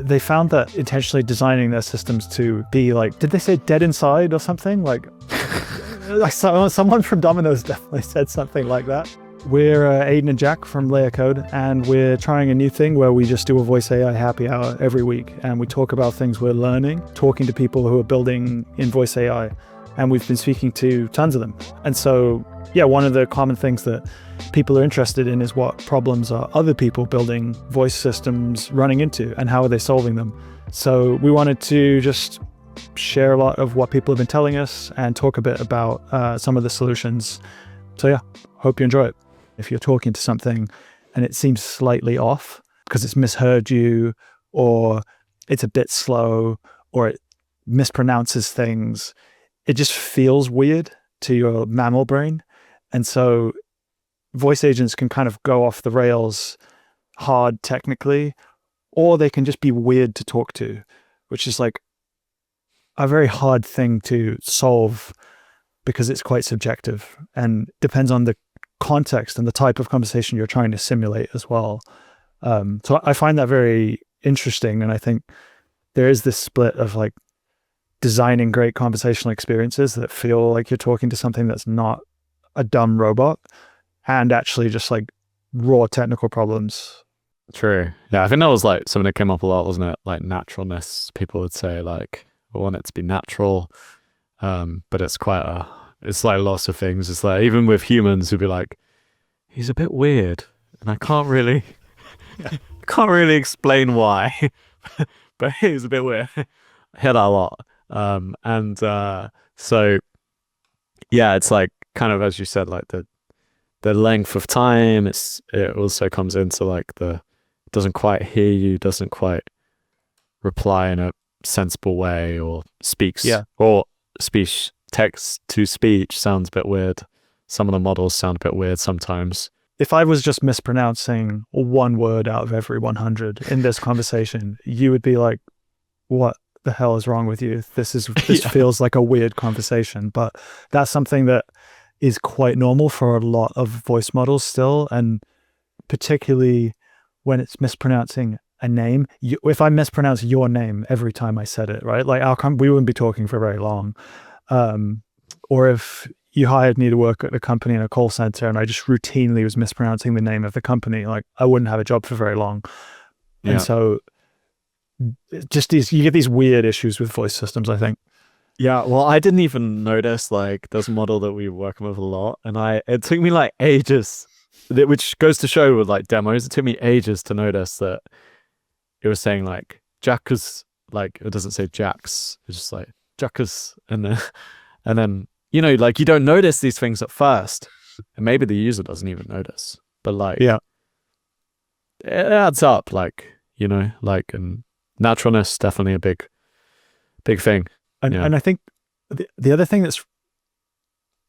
they found that intentionally designing their systems to be like, did they say dead inside or something? Like, someone from Domino's definitely said something like that. We're Aidan and Jack from Layer Code, and we're trying a new thing where we just do a voice AI happy hour every week, and we talk about things we're learning, talking to people who are building in voice AI, and we've been speaking to tons of them. And so, yeah, one of the common things that people are interested in is what problems are other people building voice systems running into, and how are they solving them. So we wanted to just share a lot of what people have been telling us and talk a bit about some of the solutions. So yeah, hope you enjoy it. If you're talking to something and it seems slightly off because it's misheard you, or it's a bit slow, or it mispronounces things, it just feels weird to your mammal brain. And so voice agents can kind of go off the rails hard technically, or they can just be weird to talk to, which is like a very hard thing to solve because it's quite subjective and depends on the context and the type of conversation you're trying to simulate as well. So I find that very interesting. And I think there is this split of like designing great conversational experiences that feel like you're talking to something that's not a dumb robot, and actually just like raw technical problems. True. Yeah, I think that was like something that came up a lot, wasn't it? Like naturalness. People would say like, we want it to be natural. But it's like lots of things. It's like, even with humans who'd be like, he's a bit weird and I can't really explain why, but he's a bit weird. I hear that a lot. So yeah, it's like kind of, as you said, like the length of time, it also comes into like doesn't quite hear you, doesn't quite reply in a sensible way, or speaks, or speech, text to speech sounds a bit weird. Some of the models sound a bit weird sometimes. If I was just mispronouncing one word out of every 100 in this conversation, you would be like, what the hell is wrong with you? This feels like a weird conversation. But that's something that is quite normal for a lot of voice models still, and particularly when it's mispronouncing a name. If I mispronounce your name every time I said it, right? Like we wouldn't be talking for very long. Or if you hired me to work at a company in a call center and I just routinely was mispronouncing the name of the company, like I wouldn't have a job for very long. Yeah. And so just you get these weird issues with voice systems, I think. Yeah, well, I didn't even notice, like, there's a model that we were working with a lot, and it took me like ages, which goes to show with like demos, it took me ages to notice that it was saying like Jackus, like it doesn't say Jacks, it's just like Jackus, and then you know, like you don't notice these things at first, and maybe the user doesn't even notice, but like it adds up, like, you know, like, and naturalness definitely a big thing. And I think the other thing that's,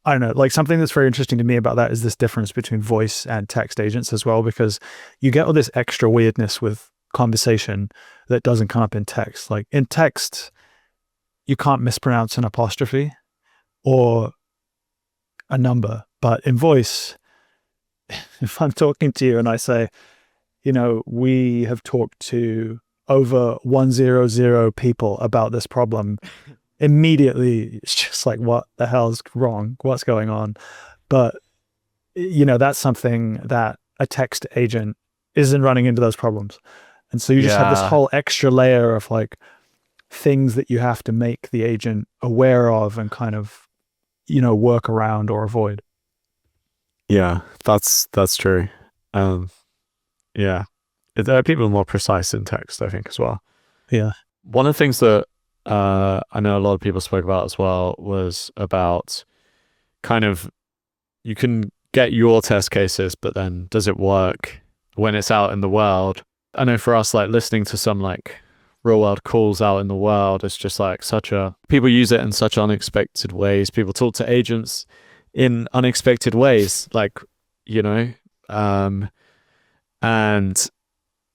I don't know, like something that's very interesting to me about that is this difference between voice and text agents as well, because you get all this extra weirdness with conversation that doesn't come up in text. Like in text, you can't mispronounce an apostrophe or a number, but in voice, if I'm talking to you and I say, you know, we have talked to over 100 people about this problem, immediately it's just like, what the hell's wrong? What's going on? But, you know, that's something that a text agent isn't running into those problems. And so you just have this whole extra layer of like things that you have to make the agent aware of and kind of, you know, work around or avoid. Yeah, that's true. Yeah. There are people more precise in text, I think, as well. Yeah. One of the things that I know a lot of people spoke about as well was about kind of, you can get your test cases, but then does it work when it's out in the world? I know for us, like listening to some like real world calls out in the world, it's just like people use it in such unexpected ways. People talk to agents in unexpected ways, like, you know, and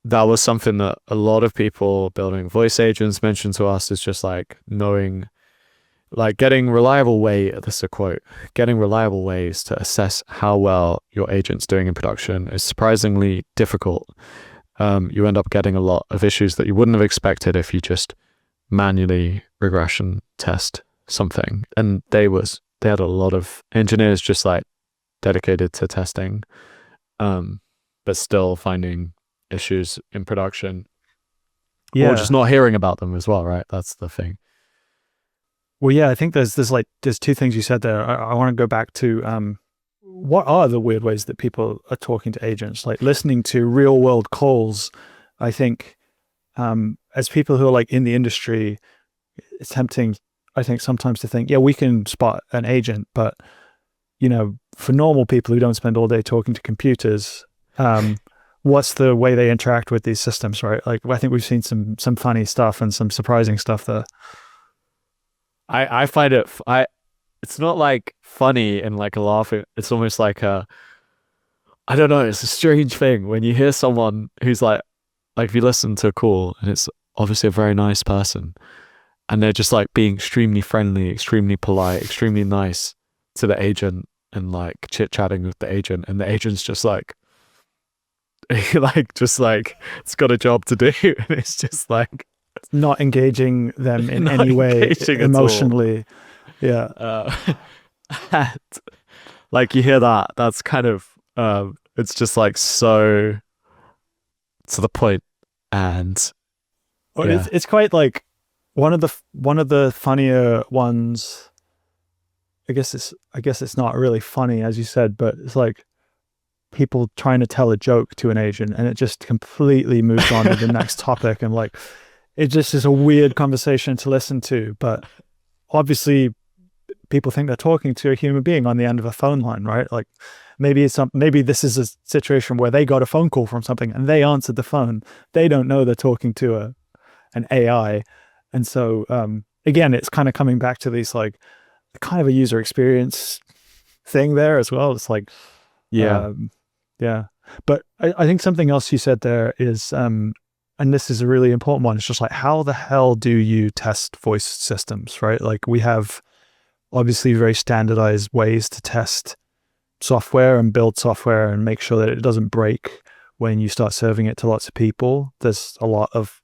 that was something that a lot of people building voice agents mentioned to us, is just like knowing, like getting reliable ways to assess how well your agent's doing in production is surprisingly difficult. you end up getting a lot of issues that you wouldn't have expected if you just manually regression test something. And they had a lot of engineers just like dedicated to testing, but still finding issues in production, or just not hearing about them as well, right? That's the thing. Well, yeah, I think there's two things you said there. I want to go back to what are the weird ways that people are talking to agents, like listening to real world calls. I think as people who are like in the industry, it's tempting, I think, sometimes to think, yeah, we can spot an agent, but you know, for normal people who don't spend all day talking to computers, what's the way they interact with these systems, right? Like, I think we've seen some funny stuff and some surprising stuff there. I find it's not like funny and like a laugh. It's almost like I don't know. It's a strange thing when you hear someone who's like if you listen to a call and it's obviously a very nice person and they're just like being extremely friendly, extremely polite, extremely nice to the agent and like chit-chatting with the agent, and the agent's just like it's got a job to do, and it's just like not engaging them in any way emotionally. Yeah. Like you hear that's kind of it's just like so to the point, and it's quite like one of the funnier ones. I guess it's not really funny, as you said, but it's like people trying to tell a joke to an agent and it just completely moves on to the next topic, and like it just is a weird conversation to listen to. But obviously people think they're talking to a human being on the end of a phone line, right? Like maybe this is a situation where they got a phone call from something and they answered the phone. They don't know they're talking to an AI. And so again, it's kind of coming back to these like kind of a user experience thing there as well. It's like yeah. But I think something else you said there is and this is a really important one. It's just like, how the hell do you test voice systems, right? Like we have obviously very standardized ways to test software and build software and make sure that it doesn't break when you start serving it to lots of people. There's a lot of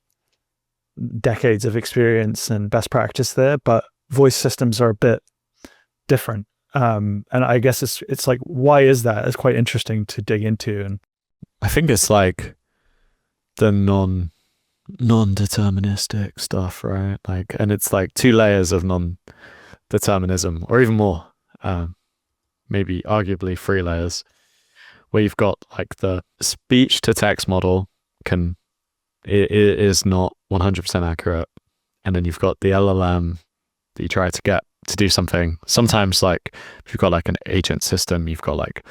decades of experience and best practice there, but voice systems are a bit different. And I guess it's like, why is that? It's quite interesting to dig into. And I think it's like the non-deterministic stuff, right? Like, and it's like 2 layers of non-determinism, or even more, maybe arguably 3 layers, where you've got like the speech to text model it is not 100% accurate, and then you've got the LLM that you try to get to do something. Sometimes like if you've got like an agent system, you've got like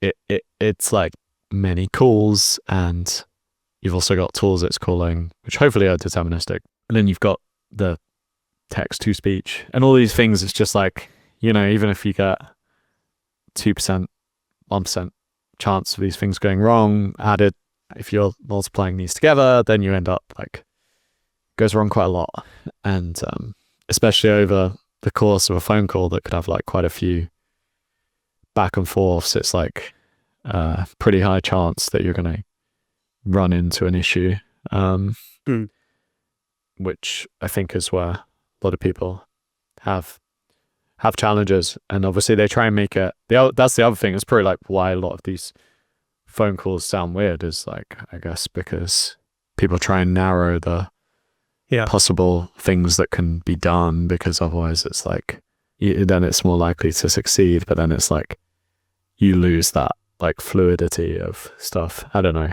it's like many calls, and you've also got tools it's calling, which hopefully are deterministic. And then you've got the text to speech and all these things. It's just like, you know, even if you get 2%, 1% chance of these things going wrong added, if you're multiplying these together, then you end up like, it goes wrong quite a lot. And especially over the course of a phone call that could have like quite a few back and forths, it's like pretty high chance that you're going to run into an issue, which I think is where a lot of people have challenges. And obviously they try and make it, that's the other thing. It's probably like why a lot of these phone calls sound weird, is like, I guess because people try and narrow the possible things that can be done, because otherwise it's like, then it's more likely to succeed, but then it's like you lose that like fluidity of stuff. I don't know.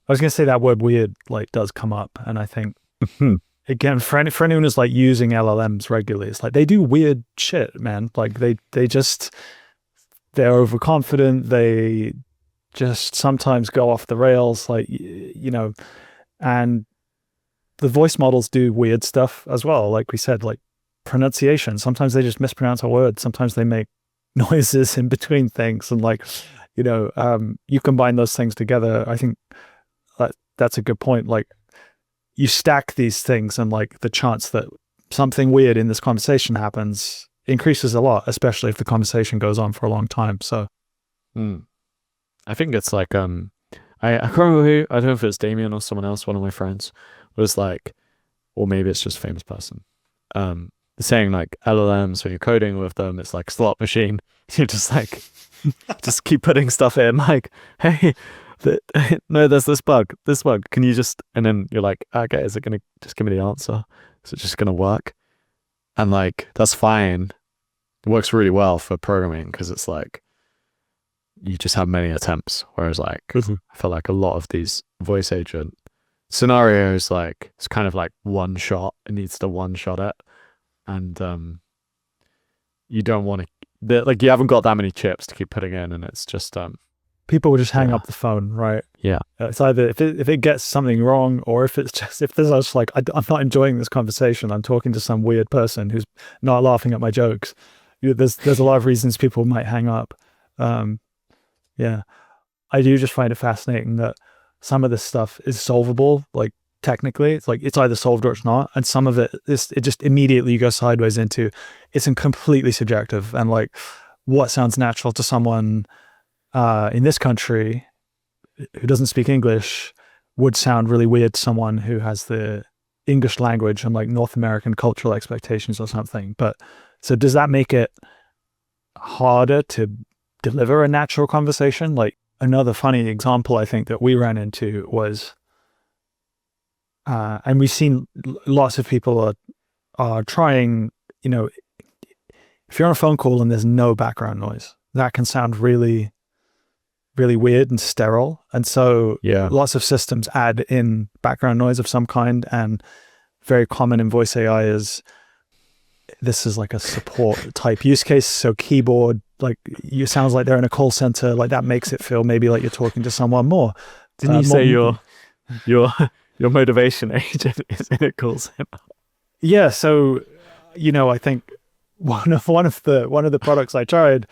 I was going to say that word weird like does come up, and I think again, for anyone who's like using LLMs regularly, it's like they do weird shit, man. Like they're overconfident. They just sometimes go off the rails, like, you know, and the voice models do weird stuff as well. Like we said, like pronunciation. Sometimes they just mispronounce a word. Sometimes they make noises in between things. And like, you know, you combine those things together. I think that's a good point. Like you stack these things, and like the chance that something weird in this conversation happens increases a lot, especially if the conversation goes on for a long time. So I think it's like, I I can't remember who, I don't know if it's Damien or someone else, one of my friends, was like, or maybe it's just a famous person, saying like LLMs, when you're coding with them, it's like slot machine. You're just like, just keep putting stuff in, like, hey, no, there's this bug, can you just, and then you're like, okay, is it going to just give me the answer? Is it just going to work? And like, that's fine. It works really well for programming because it's like, you just have many attempts. Whereas like, I feel like a lot of these voice agent scenarios, like, it's kind of like one shot. It needs to one shot it. And you don't want to, like, you haven't got that many chips to keep putting in, and it's just people will just hang up the phone, right? Yeah. It's either if it gets something wrong, or if there's just like, I'm not enjoying this conversation, I'm talking to some weird person who's not laughing at my jokes. There's a lot of reasons people might hang up. Yeah, I do just find it fascinating that some of this stuff is solvable, like technically. It's like it's either solved or it's not, and some of it just immediately goes sideways into it's completely subjective, and like what sounds natural to someone in this country who doesn't speak English would sound really weird to someone who has the English language and like North American cultural expectations or something. But so does that make it harder to deliver a natural conversation? Like another funny example I think that we ran into was, and we've seen lots of people are trying, if you're on a phone call and there's no background noise, that can sound really, really weird and sterile. And so lots of systems add in background noise of some kind, and very common in voice AI is, this is like a support type use case. So keyboard, like you sounds like they're in a call center, like that makes it feel maybe like you're talking to someone more. Didn't you say your motivation agent is in a call center? Yeah. So, I think one of the products I tried,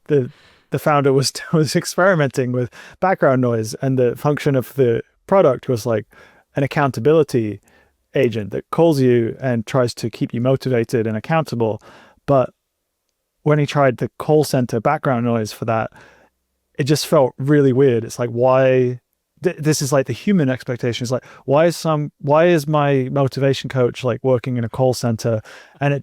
the founder was experimenting with background noise, and the function of the product was like an accountability agent that calls you and tries to keep you motivated and accountable. But when he tried the call center background noise for that, it just felt really weird. It's like, why? This is like the human expectation. It's like, why is my motivation coach like working in a call center? And it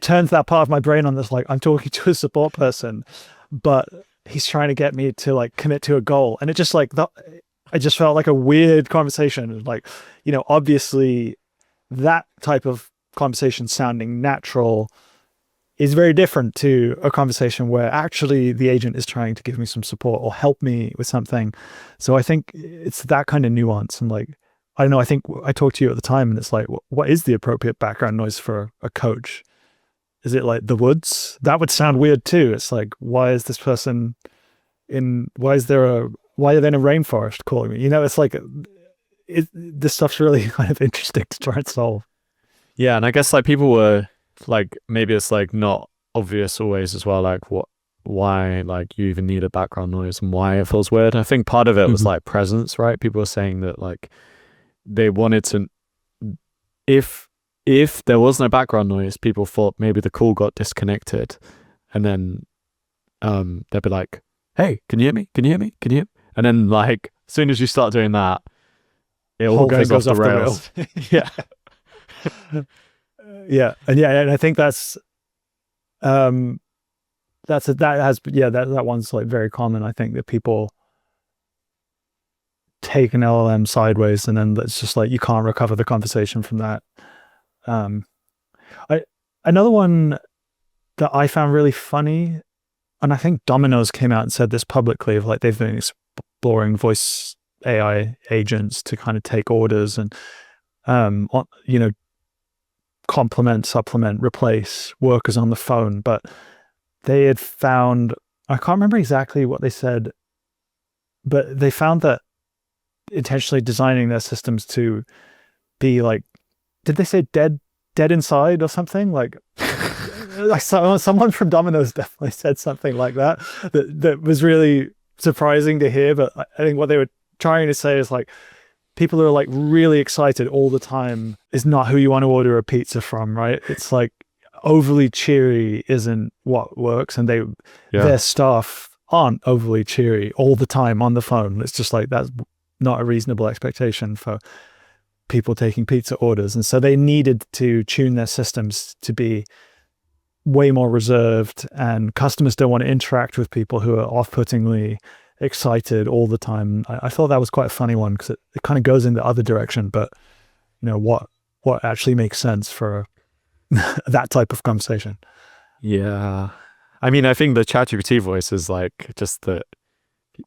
turns that part of my brain on this, like, I'm talking to a support person, but he's trying to get me to like commit to a goal. And it just like that, I just felt like a weird conversation. Like, obviously that type of conversation sounding natural is very different to a conversation where actually the agent is trying to give me some support or help me with something. So I think it's that kind of nuance. And like, I don't know, I think I talked to you at the time, and it's like, what is the appropriate background noise for a coach? Is it like the woods? That would sound weird too. It's like, why is this person why are they in a rainforest calling me? It's like, this stuff's really kind of interesting to try and solve. Yeah. And I guess like people were like, maybe it's like not obvious always as well, like why like you even need a background noise and why it feels weird. I think part of it was like presence, right? People were saying that like they wanted to, if there was no background noise, people thought maybe the call got disconnected, and then they'd be like, hey, can you hear me? Can you hear me? Can you hear me? And then like, as soon as you start doing that, it all goes off the rails. Yeah. Yeah. And I think that one's like very common. I think that people take an LLM sideways, and then it's just like, you can't recover the conversation from that. Another one that I found really funny, and I think Domino's came out and said this publicly, of like they've been exploring voice AI agents to kind of take orders and complement, supplement, replace workers on the phone. But they had found, I can't remember exactly what they said, but they found that intentionally designing their systems to be like, did they say dead inside or something? Like, like someone from Domino's definitely said something like that was really surprising to hear. But I think what they were trying to say is like, people who are like really excited all the time is not who you want to order a pizza from, right? It's like overly cheery isn't what works, and their staff aren't overly cheery all the time on the phone. It's just like, that's not a reasonable expectation for people taking pizza orders. And so they needed to tune their systems to be way more reserved, and customers don't want to interact with people who are off-puttingly excited all the time. I thought that was quite a funny one, because it kind of goes in the other direction, but what actually makes sense for that type of conversation. Yeah. I mean, I think the ChatGPT voice is like just the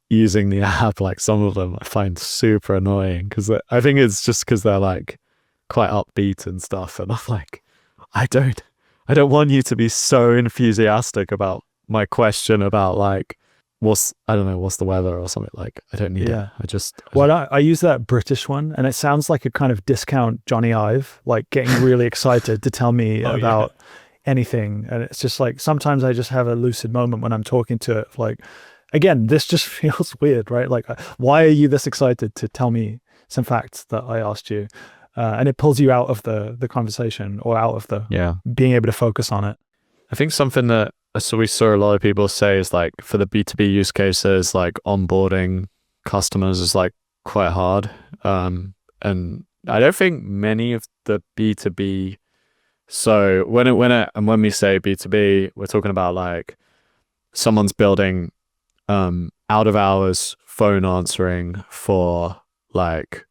using the app, like some of them I find super annoying, because I think it's just because they're like quite upbeat and stuff, and I'm like, I don't want you to be so enthusiastic about my question about like what's the weather or something. Like, I don't need it. I use that British one, and it sounds like a kind of discount Johnny Ive, like getting really excited to tell me about anything. And it's just like, sometimes I just have a lucid moment when I'm talking to it, like, again, this just feels weird, right? Like, why are you this excited to tell me some facts that I asked you? And it pulls you out of the conversation, or out of the being able to focus on it. I think something that we saw a lot of people say is like, for the B2B use cases, like onboarding customers is like quite hard. And I don't think many of the B2B, so when we say B2B, we're talking about like someone's building out of hours phone answering for like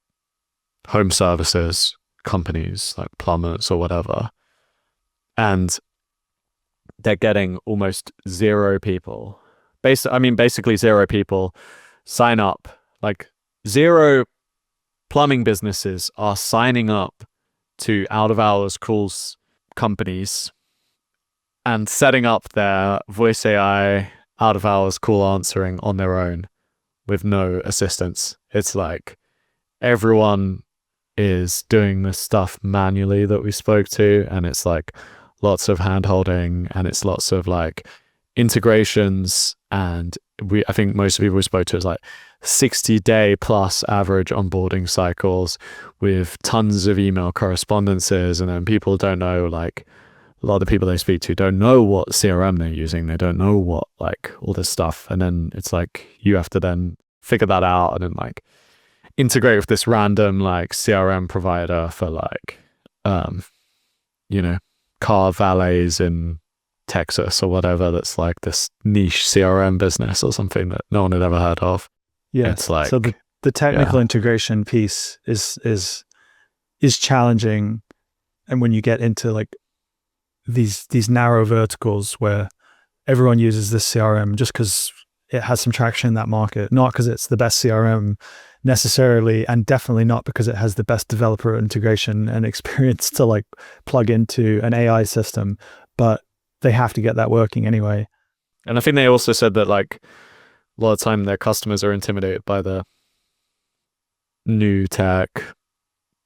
home services companies, like plumbers or whatever, and they're getting almost zero people. Basically zero people sign up. Like, zero plumbing businesses are signing up to out of hours calls companies and setting up their voice AI out of hours call answering on their own with no assistance. It's like everyone is doing this stuff manually that we spoke to, and it's like lots of hand holding, and it's lots of like integrations, and I think most of the people we spoke to is like 60-day plus average onboarding cycles with tons of email correspondences, and then people don't know, like a lot of the people they speak to don't know what CRM they're using, they don't know what, like, all this stuff, and then it's like you have to then figure that out and then like integrate with this random like CRM provider for like car valets in Texas or whatever, that's like this niche CRM business or something that no one had ever heard of. Yeah, it's like, so the technical integration piece is challenging, and when you get into like these narrow verticals where everyone uses this CRM just because it has some traction in that market, not because it's the best CRM necessarily, and definitely not because it has the best developer integration and experience to like plug into an AI system, but they have to get that working anyway. And I think they also said that like a lot of time their customers are intimidated by the new tech,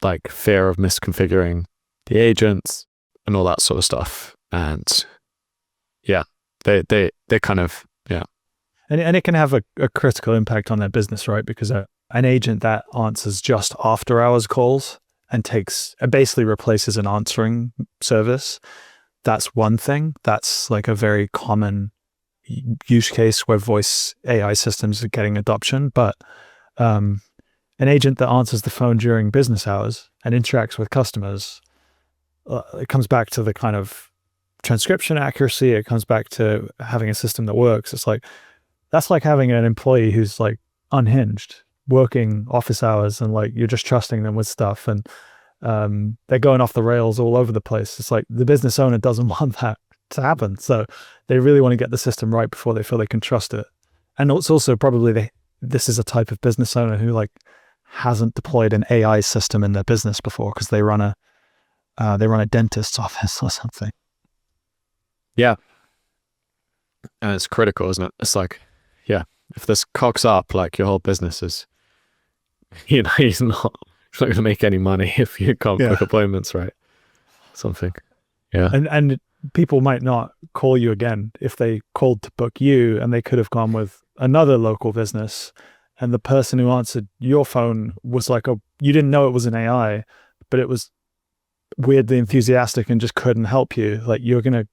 like fear of misconfiguring the agents and all that sort of stuff. And yeah, they kind of, yeah. And it can have a critical impact on their business, right? Because an agent that answers just after hours calls and basically replaces an answering service, that's one thing. That's like a very common use case where voice AI systems are getting adoption. But an agent that answers the phone during business hours and interacts with customers, it comes back to the kind of transcription accuracy. It comes back to having a system that works. It's like, that's like having an employee who's like unhinged, working office hours, and like you're just trusting them with stuff, and they're going off the rails all over the place. It's like the business owner doesn't want that to happen. So they really want to get the system right before they feel they can trust it. And it's also probably this is a type of business owner who like hasn't deployed an AI system in their business before because they run a dentist's office or something. Yeah. And it's critical, isn't it? It's like, yeah, if this cocks up, like your whole business is, he's not going to make any money if you can't book appointments, right? Something. Yeah. And people might not call you again if they called to book you, and they could have gone with another local business, and the person who answered your phone was like you didn't know it was an AI, but it was weirdly enthusiastic and just couldn't help you. Like, you're going to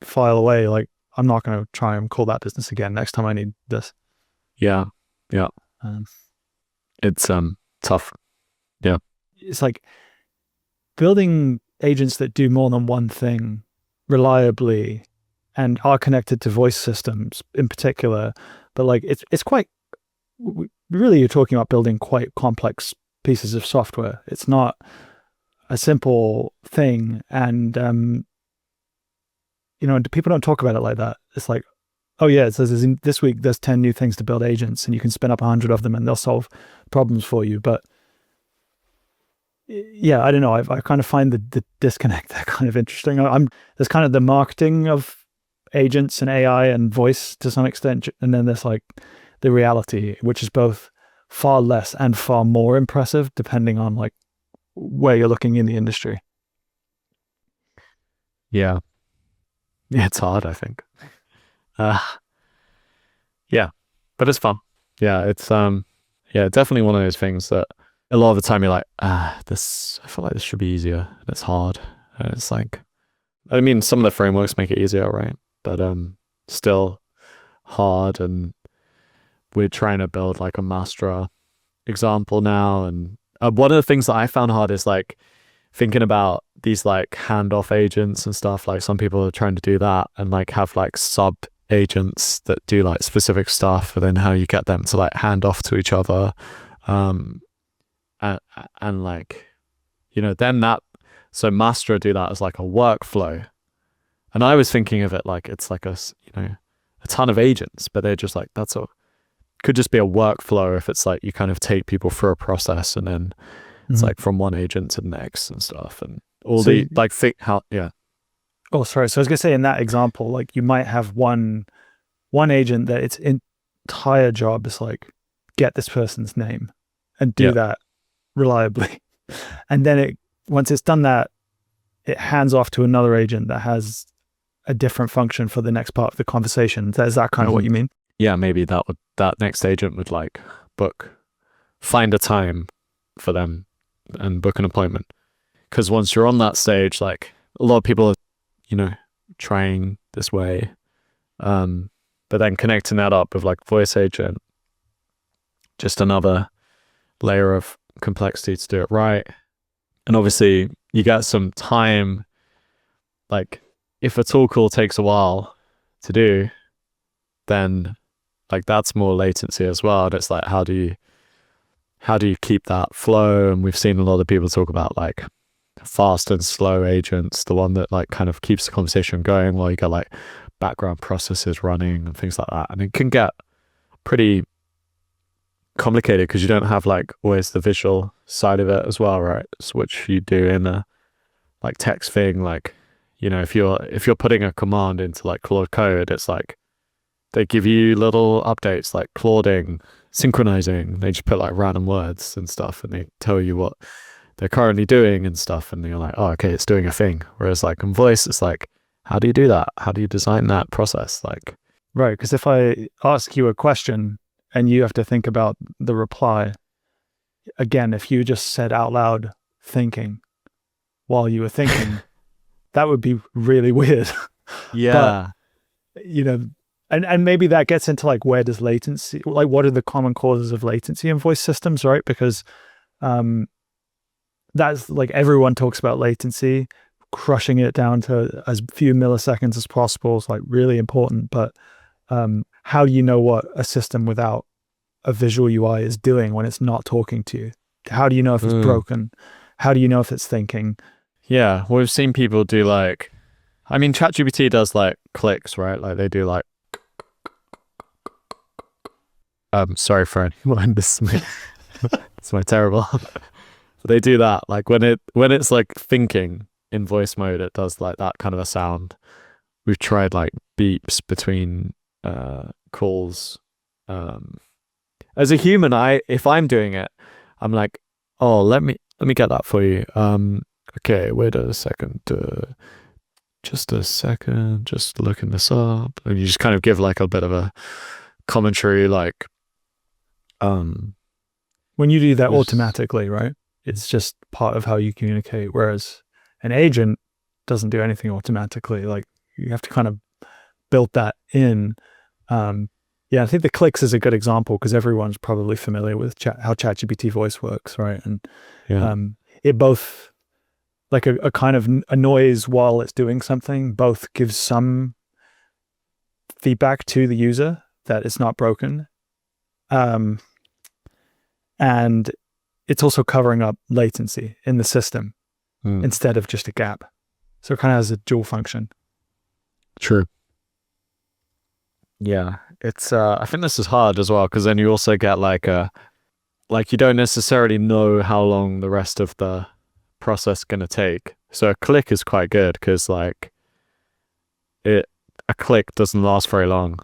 file away like I'm not going to try and call that business again next time I need this. Yeah. Um, It's tough. Yeah. it's like building agents that do more than one thing reliably and are connected to voice systems in particular. But like it's quite really, you're talking about building quite complex pieces of software. It's not a simple thing, and people don't talk about it like that. It's like, oh yeah, it says this week there's 10 new things to build agents, and you can spin up 100 of them, and they'll solve problems for you. But yeah, I don't know. I kind of find the disconnect there kind of interesting. There's kind of the marketing of agents and AI and voice to some extent, and then there's like the reality, which is both far less and far more impressive, depending on like where you're looking in the industry. Yeah. It's hard, I think. Yeah, but it's fun. Yeah, it's definitely one of those things that a lot of the time you're like, I feel like this should be easier, and it's hard. And it's like, I mean, some of the frameworks make it easier, right? But still hard, and we're trying to build like a master example now. And one of the things that I found hard is like thinking about these like handoff agents and stuff. Like some people are trying to do that and like have like sub agents that do like specific stuff, and then how you get them to like hand off to each other. And like, then so Master do that as like a workflow. And I was thinking of it like it's like a ton of agents, but they're just like, could just be a workflow if it's like you kind of take people through a process, and then it's like from one agent to the next and stuff, and all so yeah. Oh, sorry. So I was gonna say, in that example, like you might have one agent that its entire job is like get this person's name and do that reliably, and then once it's done that, it hands off to another agent that has a different function for the next part of the conversation. Is that kind of what you mean? Yeah, maybe that next agent would like find a time for them and book an appointment. Because once you're on that stage, like a lot of people are, trying this way, but then connecting that up with like voice agent, just another layer of complexity to do it right. And obviously you get some time, like if a tool call takes a while to do, then like that's more latency as well. And it's like, how do you keep that flow? And we've seen a lot of people talk about like fast and slow agents, the one that like kind of keeps the conversation going while you got like background processes running and things like that. And it can get pretty complicated because you don't have like always the visual side of it as well, right? Which you do in a like text thing. Like, if you're putting a command into like Claude Code, it's like they give you little updates like Clauding, synchronizing. They just put like random words and stuff, and they tell you what they're currently doing and stuff, and you're like, oh, okay, it's doing a thing. Whereas like in voice, it's like, how do you do that? How do you design that process? Like, right, because if I ask you a question and you have to think about the reply, again, if you just said out loud thinking while you were thinking, that would be really weird. Yeah. But, and maybe that gets into like, where does latency, like what are the common causes of latency in voice systems, right? Because that's like, everyone talks about latency, crushing it down to as few milliseconds as possible is like really important. But how do you know what a system without a visual UI is doing when it's not talking to you? How do you know if it's broken? How do you know if it's thinking? Yeah, well, we've seen people do like, I mean, ChatGPT does like clicks, right? Like they do like, sorry for anyone, this is it's my terrible. But they do that like when it's like thinking in voice mode, it does like that kind of a sound. We've tried like beeps between calls. As a human, if I'm doing it, I'm like, oh, let me get that for you. Okay, wait a second. Just a second, just looking this up. And you just kind of give like a bit of a commentary, like when you do that automatically, right? It's just part of how you communicate. Whereas an agent doesn't do anything automatically. Like you have to kind of built that in. Yeah, I think the clicks is a good example because everyone's probably familiar with how ChatGPT Voice works, right? And it both, like a kind of a noise while it's doing something, both gives some feedback to the user that it's not broken. And it's also covering up latency in the system instead of just a gap. So it kind of has a dual function. True. Yeah, it's I think this is hard as well because then you also get like you don't necessarily know how long the rest of the process is going to take. So a click is quite good because like a click doesn't last very long.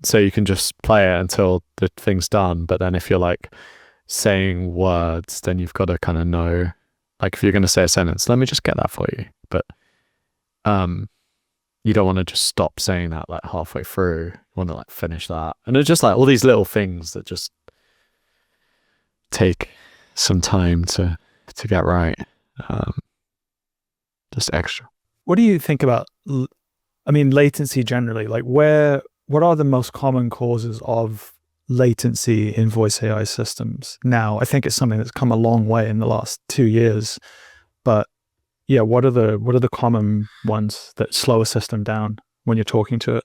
So you can just play it until the thing's done. But then if you're like saying words, then you've got to kind of know, like if you're going to say a sentence, let me just get that for you. But you don't want to just stop saying that like halfway through. You want to like finish that. And it's just like all these little things that just take some time to get right. Just extra. What do you think about, latency generally? Like what are the most common causes of latency in voice AI systems now? I think it's something that's come a long way in the last 2 years, but yeah, what are the common ones that slow a system down when you're talking to it?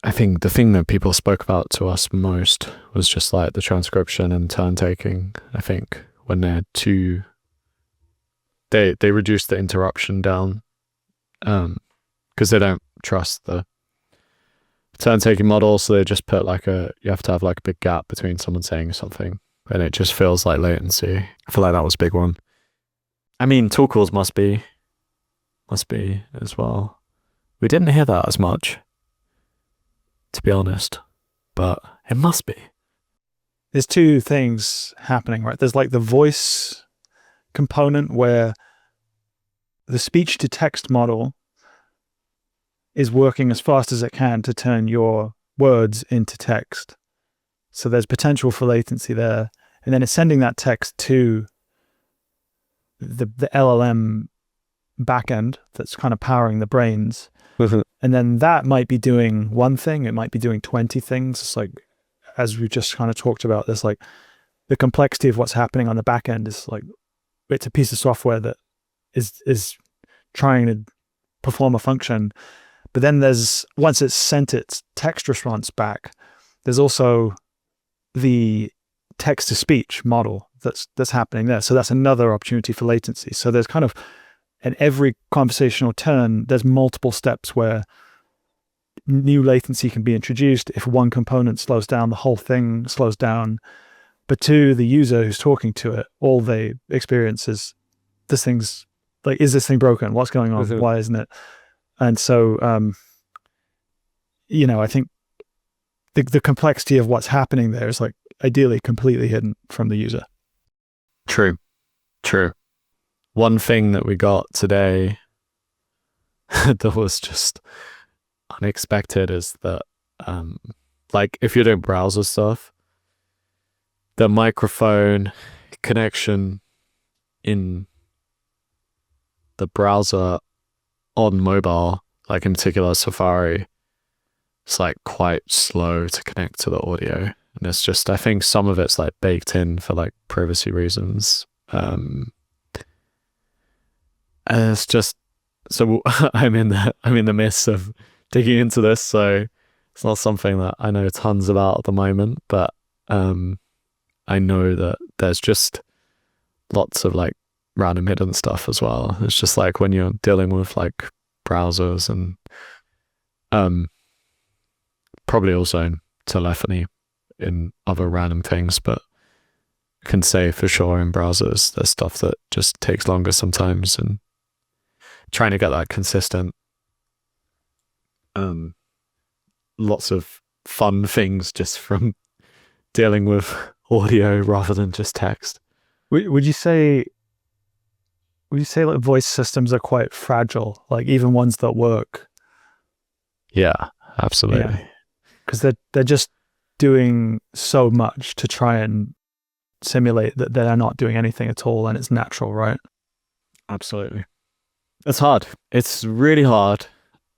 I think the thing that people spoke about to us most was just like the transcription and turn taking. I think when they're too, they reduce the interruption down, because they don't trust the turn taking model. So they just put you have to have like a big gap between someone saying something, and it just feels like latency. I feel like that was a big one. I mean, tool calls must be as well. We didn't hear that as much, to be honest, but it must be. There's two things happening, right? There's like the voice component where the speech to text model is working as fast as it can to turn your words into text. So there's potential for latency there. And then it's sending that text to the LLM backend that's kind of powering the brains. And then that might be doing one thing, it might be doing 20 things. It's like, as we just kind of talked about, there's like the complexity of what's happening on the back end is like, it's a piece of software that is trying to perform a function. But then once it's sent its text response back, there's also the text to speech model that's happening there. So that's another opportunity for latency. So there's kind of, at every conversational turn, there's multiple steps where new latency can be introduced. If one component slows down, the whole thing slows down. But to the user who's talking to it, all they experience is this thing's like, is this thing broken? What's going on? Why isn't it? And so, I think the complexity of what's happening there is like ideally completely hidden from the user. True. One thing that we got today that was just unexpected is that, like if you're doing browser stuff, the microphone connection in the browser on mobile, like in particular Safari, it's like quite slow to connect to the audio. And it's just, I think some of it's like baked in for like privacy reasons. And it's just, so I'm in the midst of digging into this, so it's not something that I know tons about at the moment, but I know that there's just lots of like random hidden stuff as well. It's just like when you're dealing with like browsers and probably also in telephony in other random things, but can say for sure in browsers there's stuff that just takes longer sometimes, and trying to get that consistent. Lots of fun things just from dealing with audio rather than just text. Would you say like voice systems are quite fragile, like even ones that work? Yeah, absolutely. Because they're just doing so much to try and simulate that they're not doing anything at all, and it's natural, right? Absolutely. It's hard. It's really hard.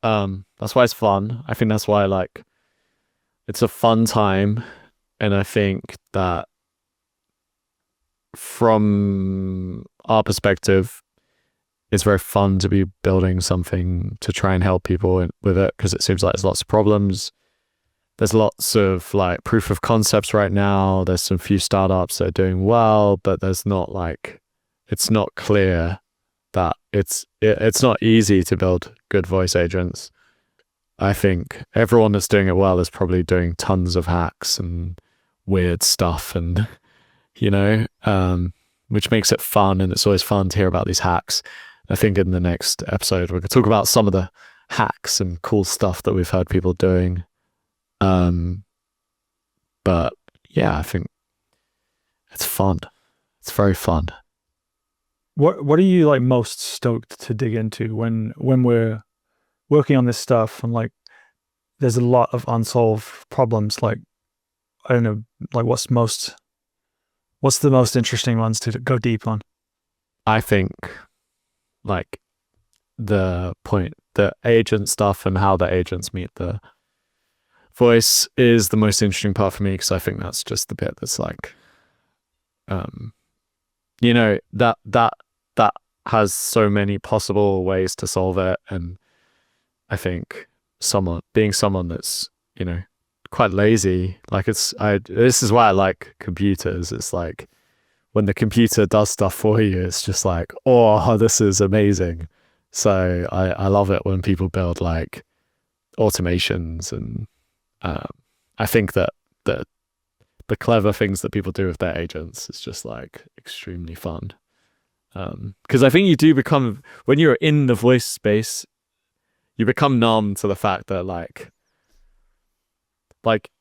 That's why it's fun. I think that's why like it's a fun time, and I think that from our perspective, it's very fun to be building something to try and help people with it, because it seems like there's lots of problems. There's lots of like proof of concepts right now. There's some few startups that are doing well, but there's not like, it's not clear that it's not easy to build good voice agents. I think everyone that's doing it well is probably doing tons of hacks and weird stuff, and which makes it fun, and it's always fun to hear about these hacks. I think in the next episode, we're going to talk about some of the hacks and cool stuff that we've heard people doing. But yeah, I think it's fun. It's very fun. What are you like most stoked to dig into when we're working on this stuff, and like there's a lot of unsolved problems? Like, I don't know, like what's the most interesting ones to go deep on? I think like the agent stuff and how the agents meet the voice is the most interesting part for me, because I think that's just the bit that's like, that has so many possible ways to solve it. And I think being someone that's, quite lazy, like this is why I like computers. It's like when the computer does stuff for you, it's just like, oh, this is amazing. So I love it when people build like automations, and I think that the clever things that people do with their agents is just like extremely fun. Because I think you do become, when you're in the voice space, you become numb to the fact that like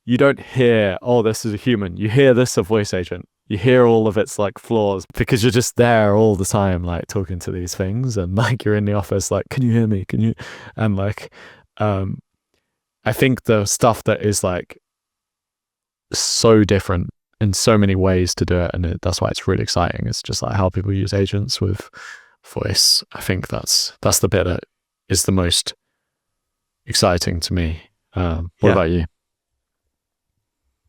you don't hear, oh, this is a human. You hear this a voice agent. You hear all of its like flaws, because you're just there all the time, like talking to these things, and like you're in the office, like, can you hear me? Can you? And like, I think the stuff that is like so different in so many ways to do it, and that's why it's really exciting. It's just like how people use agents with voice. I think that's the bit that is the most exciting to me. What about you?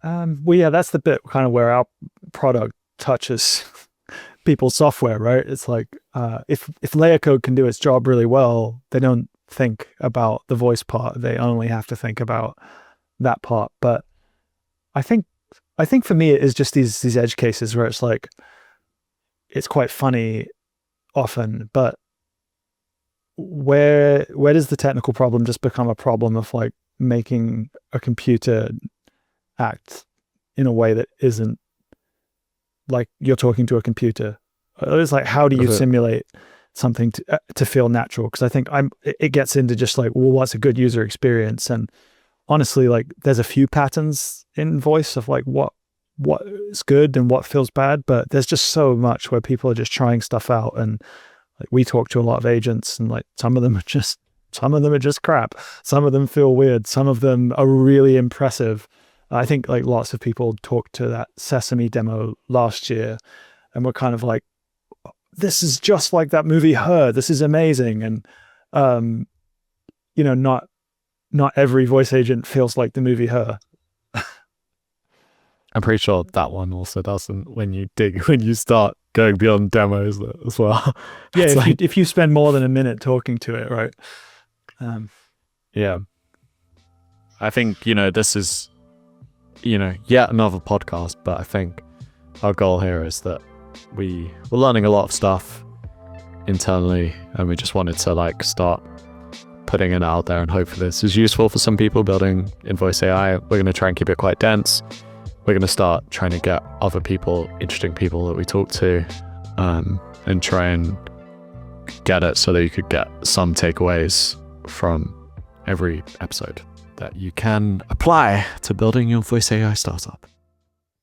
Well, yeah, that's the bit kind of where our product touches people's software, right? It's like if layer code can do its job really well, they don't think about the voice part. They only have to think about that part. But I think for me, it is just these edge cases where it's like, it's quite funny often, but where does the technical problem just become a problem of like making a computer act in a way that isn't like you're talking to a computer? It's like, how do you simulate something to feel natural? Because I think it gets into just like, well, what's a good user experience? And honestly, like there's a few patterns in voice of like what is good and what feels bad, but there's just so much where people are just trying stuff out. And like we talk to a lot of agents, and like some of them are just crap. Some of them feel weird. Some of them are really impressive. I think like lots of people talked to that Sesame demo last year and were kind of like, this is just like that movie Her. This is amazing. And, not every voice agent feels like the movie Her. I'm pretty sure that one also doesn't when you start going beyond demos as well. Yeah, if you spend more than a minute talking to it, right? Yeah. I think, this is, yet another podcast, but I think our goal here is that we're learning a lot of stuff internally, and we just wanted to like start putting it out there, and hopefully this is useful for some people building in voice AI. We're going to try and keep it quite dense. We're going to start trying to get other people, interesting people that we talk to, and try and get it so that you could get some takeaways from every episode that you can apply to building your voice AI startup.